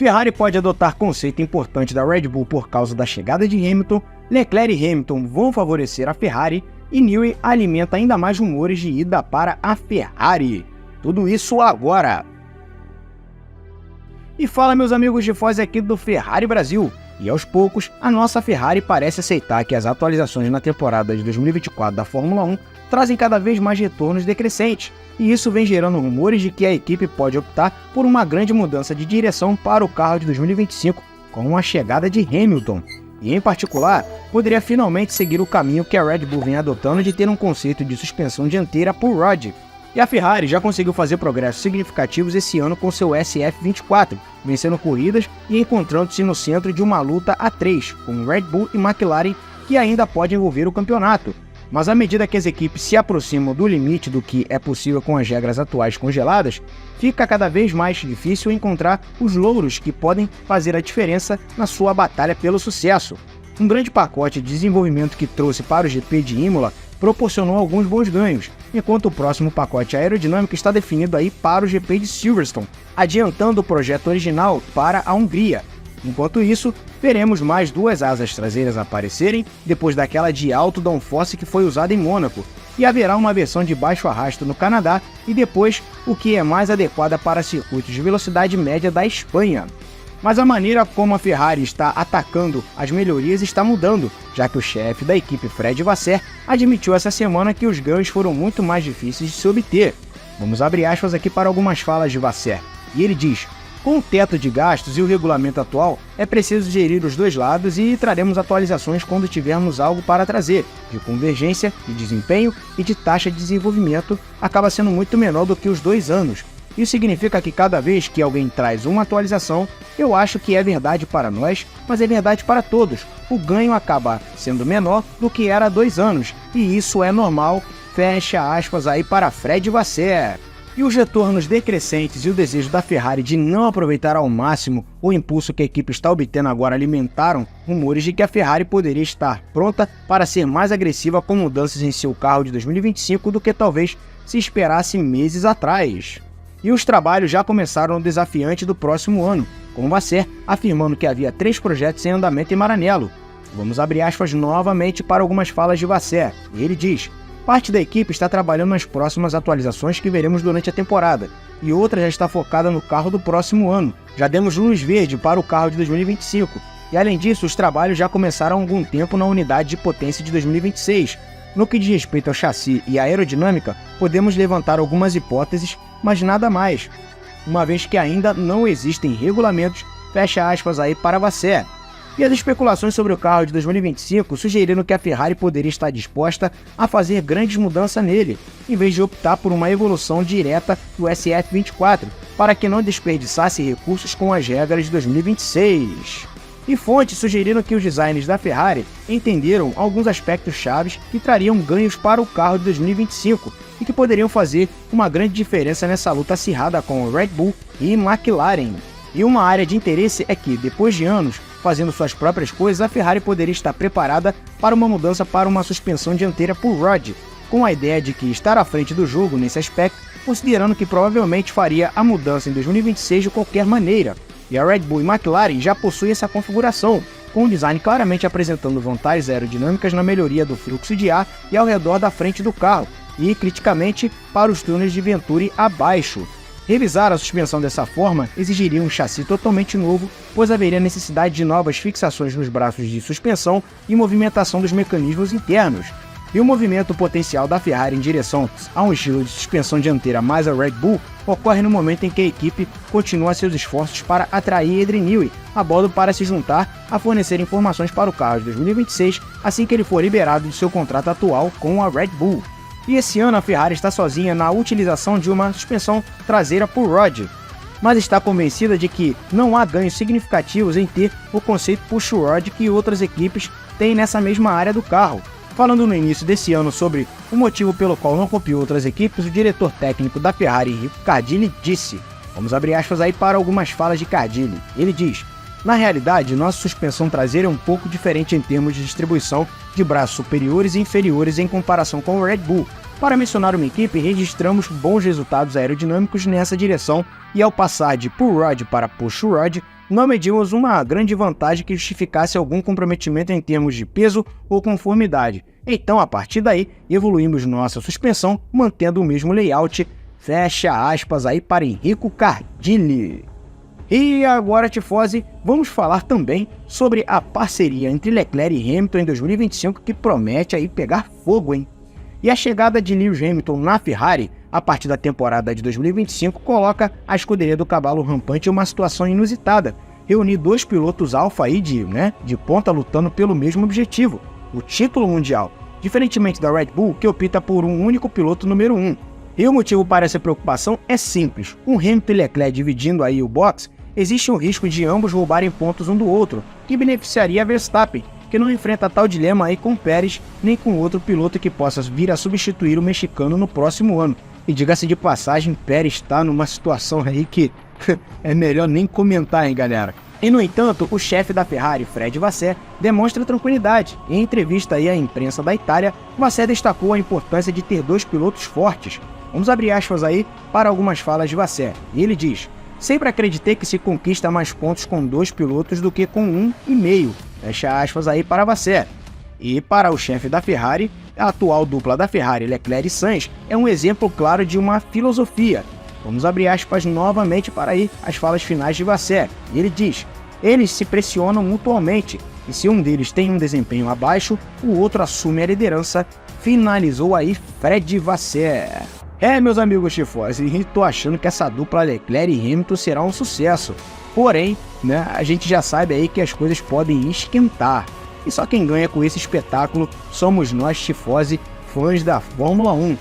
Ferrari pode adotar conceito importante da Red Bull por causa da chegada de Hamilton, Leclerc e Hamilton vão favorecer a Ferrari e Newey alimenta ainda mais rumores de ida para a Ferrari. Tudo isso agora! E fala, meus amigos de Foz aqui do Ferrari Brasil. E aos poucos, a nossa Ferrari parece aceitar que as atualizações na temporada de 2024 da Fórmula 1 trazem cada vez mais retornos decrescentes, e isso vem gerando rumores de que a equipe pode optar por uma grande mudança de direção para o carro de 2025, com a chegada de Hamilton. E, em particular, poderia finalmente seguir o caminho que a Red Bull vem adotando de ter um conceito de suspensão dianteira por rod. E a Ferrari já conseguiu fazer progressos significativos esse ano com seu SF24, vencendo corridas e encontrando-se no centro de uma luta a 3, com Red Bull e McLaren, que ainda pode envolver o campeonato. Mas à medida que as equipes se aproximam do limite do que é possível com as regras atuais congeladas, fica cada vez mais difícil encontrar os louros que podem fazer a diferença na sua batalha pelo sucesso. Um grande pacote de desenvolvimento que trouxe para o GP de Imola proporcionou alguns bons ganhos, enquanto o próximo pacote aerodinâmico está definido aí para o GP de Silverstone, adiantando o projeto original para a Hungria. Enquanto isso, veremos mais duas asas traseiras aparecerem depois daquela de alto downforce que foi usada em Mônaco, e haverá uma versão de baixo arrasto no Canadá e depois o que é mais adequada para circuitos de velocidade média da Espanha. Mas a maneira como a Ferrari está atacando as melhorias está mudando, já que o chefe da equipe, Fred Vasseur, admitiu essa semana que os ganhos foram muito mais difíceis de se obter. Vamos abrir aspas aqui para algumas falas de Vasseur, e ele diz: com o teto de gastos e o regulamento atual, é preciso gerir os dois lados e traremos atualizações quando tivermos algo para trazer, de convergência, de desempenho e de taxa de desenvolvimento acaba sendo muito menor do que os 2 anos. Isso significa que cada vez que alguém traz uma atualização, eu acho que é verdade para nós, mas é verdade para todos. O ganho acaba sendo menor do que era há 2 anos, e isso é normal, fecha aspas aí para Fred Vasseur. E os retornos decrescentes e o desejo da Ferrari de não aproveitar ao máximo o impulso que a equipe está obtendo agora alimentaram rumores de que a Ferrari poderia estar pronta para ser mais agressiva com mudanças em seu carro de 2025 do que talvez se esperasse meses atrás. E os trabalhos já começaram no desafiante do próximo ano, com Vasseur afirmando que havia 3 projetos em andamento em Maranello. Vamos abrir aspas novamente para algumas falas de Vasseur, e ele diz: parte da equipe está trabalhando nas próximas atualizações que veremos durante a temporada, e outra já está focada no carro do próximo ano. Já demos luz verde para o carro de 2025, e além disso, os trabalhos já começaram há algum tempo na unidade de potência de 2026. No que diz respeito ao chassi e à aerodinâmica, podemos levantar algumas hipóteses, mas nada mais, uma vez que ainda não existem regulamentos, fecha aspas aí para Vasseur. E as especulações sobre o carro de 2025 sugeriram que a Ferrari poderia estar disposta a fazer grandes mudanças nele, em vez de optar por uma evolução direta do SF24, para que não desperdiçasse recursos com as regras de 2026. E fontes sugeriram que os designers da Ferrari entenderam alguns aspectos chaves que trariam ganhos para o carro de 2025 e que poderiam fazer uma grande diferença nessa luta acirrada com Red Bull e McLaren. E uma área de interesse é que, depois de anos fazendo suas próprias coisas, a Ferrari poderia estar preparada para uma mudança para uma suspensão dianteira por rod, com a ideia de que estar à frente do jogo nesse aspecto, considerando que provavelmente faria a mudança em 2026 de qualquer maneira. E a Red Bull e McLaren já possuem essa configuração, com o design claramente apresentando vantagens aerodinâmicas na melhoria do fluxo de ar e ao redor da frente do carro, e criticamente para os túneis de Venturi abaixo. Revisar a suspensão dessa forma exigiria um chassi totalmente novo, pois haveria necessidade de novas fixações nos braços de suspensão e movimentação dos mecanismos internos. E o movimento potencial da Ferrari em direção a um estilo de suspensão dianteira mais a Red Bull ocorre no momento em que a equipe continua seus esforços para atrair Adrian Newey a bordo para se juntar a fornecer informações para o carro de 2026 assim que ele for liberado de seu contrato atual com a Red Bull. E esse ano a Ferrari está sozinha na utilização de uma suspensão traseira por rod, mas está convencida de que não há ganhos significativos em ter o conceito push rod que outras equipes têm nessa mesma área do carro. Falando no início desse ano sobre o motivo pelo qual não copiou outras equipes, o diretor técnico da Ferrari, Enrico Cardilli, disse, vamos abrir aspas aí para algumas falas de Cardilli, ele diz: na realidade, nossa suspensão traseira é um pouco diferente em termos de distribuição de braços superiores e inferiores em comparação com o Red Bull. Para mencionar uma equipe, registramos bons resultados aerodinâmicos nessa direção e ao passar de pull rod para push rod, não medimos uma grande vantagem que justificasse algum comprometimento em termos de peso ou conformidade. Então, a partir daí, evoluímos nossa suspensão, mantendo o mesmo layout. Fecha aspas aí para Enrico Cardilli. E agora, tifose, vamos falar também sobre a parceria entre Leclerc e Hamilton em 2025, que promete aí pegar fogo, hein? E a chegada de Lewis Hamilton na Ferrari, a partir da temporada de 2025, coloca a escuderia do cavalo rampante em uma situação inusitada. Reunir dois pilotos alfa aí de ponta lutando pelo mesmo objetivo, o título mundial. Diferentemente da Red Bull, que opta por um único piloto número 1. E o motivo para essa preocupação é simples. Com Hamilton e Leclerc dividindo aí o box, existe um risco de ambos roubarem pontos um do outro, que beneficiaria Verstappen, que não enfrenta tal dilema aí com Pérez, nem com outro piloto que possa vir a substituir o mexicano no próximo ano. E diga-se de passagem, Pérez está numa situação aí que é melhor nem comentar, hein, galera. E no entanto, o chefe da Ferrari, Fred Vasseur, demonstra tranquilidade. Em entrevista aí à imprensa da Itália, Vasseur destacou a importância de ter dois pilotos fortes. Vamos abrir aspas aí para algumas falas de Vasseur. E ele diz: sempre acreditei que se conquista mais pontos com dois pilotos do que com um e meio. Fecha aspas aí para Vasseur. E para o chefe da Ferrari, a atual dupla da Ferrari, Leclerc e Sainz, é um exemplo claro de uma filosofia. Vamos abrir aspas novamente para aí as falas finais de Vasseur. E ele diz: eles se pressionam mutuamente, e se um deles tem um desempenho abaixo, o outro assume a liderança. Finalizou aí Fred Vasseur. Meus amigos tifose, e tô achando que essa dupla Leclerc e Hamilton será um sucesso. Porém, a gente já sabe aí que as coisas podem esquentar. E só quem ganha com esse espetáculo somos nós, tifose, fãs da Fórmula 1.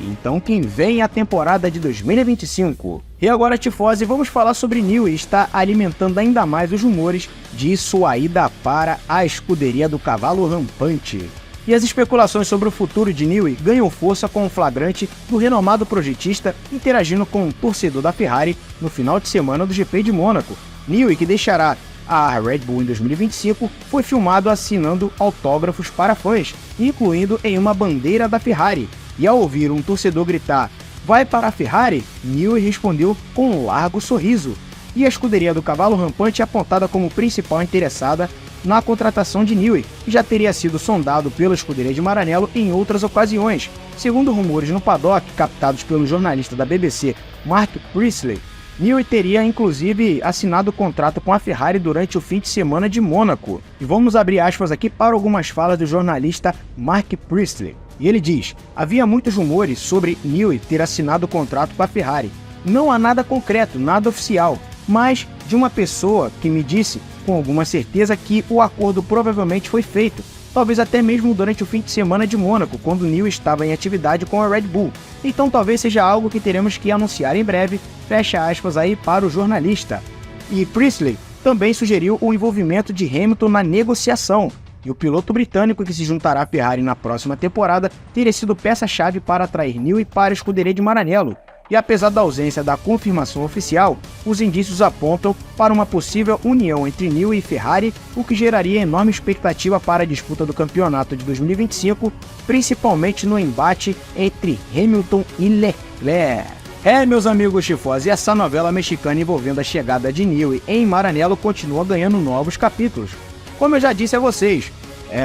Então quem vem é a temporada de 2025. E agora, tifose, vamos falar sobre Newey está alimentando ainda mais os rumores de sua ida para a escuderia do cavalo rampante. E as especulações sobre o futuro de Newey ganham força com o flagrante do renomado projetista interagindo com um torcedor da Ferrari no final de semana do GP de Mônaco. Newey, que deixará a Red Bull em 2025, foi filmado assinando autógrafos para fãs, incluindo em uma bandeira da Ferrari. E ao ouvir um torcedor gritar "vai para a Ferrari", Newey respondeu com um largo sorriso. E a escuderia do cavalo rampante é apontada como principal interessada na contratação de Newey, que já teria sido sondado pela escuderia de Maranello em outras ocasiões. Segundo rumores no paddock captados pelo jornalista da BBC, Mark Priestley, Newey teria inclusive assinado o contrato com a Ferrari durante o fim de semana de Mônaco. E vamos abrir aspas aqui para algumas falas do jornalista Mark Priestley. E ele diz: havia muitos rumores sobre Newey ter assinado o contrato com a Ferrari. Não há nada concreto, nada oficial, mas de uma pessoa que me disse com alguma certeza que o acordo provavelmente foi feito, talvez até mesmo durante o fim de semana de Mônaco, quando Newey estava em atividade com a Red Bull. Então talvez seja algo que teremos que anunciar em breve, fecha aspas aí para o jornalista. E Priestley também sugeriu o envolvimento de Hamilton na negociação, e o piloto britânico que se juntará à Ferrari na próxima temporada teria sido peça-chave para atrair Newey para a escuderia de Maranello. E apesar da ausência da confirmação oficial, os indícios apontam para uma possível união entre Newey e Ferrari, o que geraria enorme expectativa para a disputa do campeonato de 2025, principalmente no embate entre Hamilton e Leclerc. Meus amigos tifose, essa novela mexicana envolvendo a chegada de Newey em Maranello continua ganhando novos capítulos. Como eu já disse a vocês,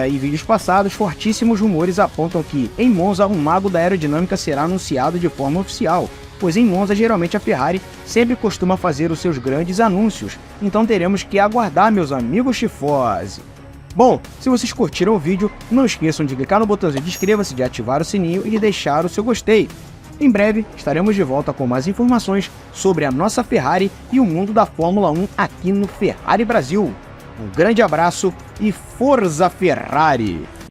em vídeos passados, fortíssimos rumores apontam que, em Monza, um mago da aerodinâmica será anunciado de forma oficial, pois em Monza, geralmente a Ferrari sempre costuma fazer os seus grandes anúncios, então teremos que aguardar, meus amigos tifose. Bom, se vocês curtiram o vídeo, não esqueçam de clicar no botãozinho de inscreva-se, de ativar o sininho e de deixar o seu gostei. Em breve, estaremos de volta com mais informações sobre a nossa Ferrari e o mundo da Fórmula 1 aqui no Ferrari Brasil. Um grande abraço e Forza Ferrari!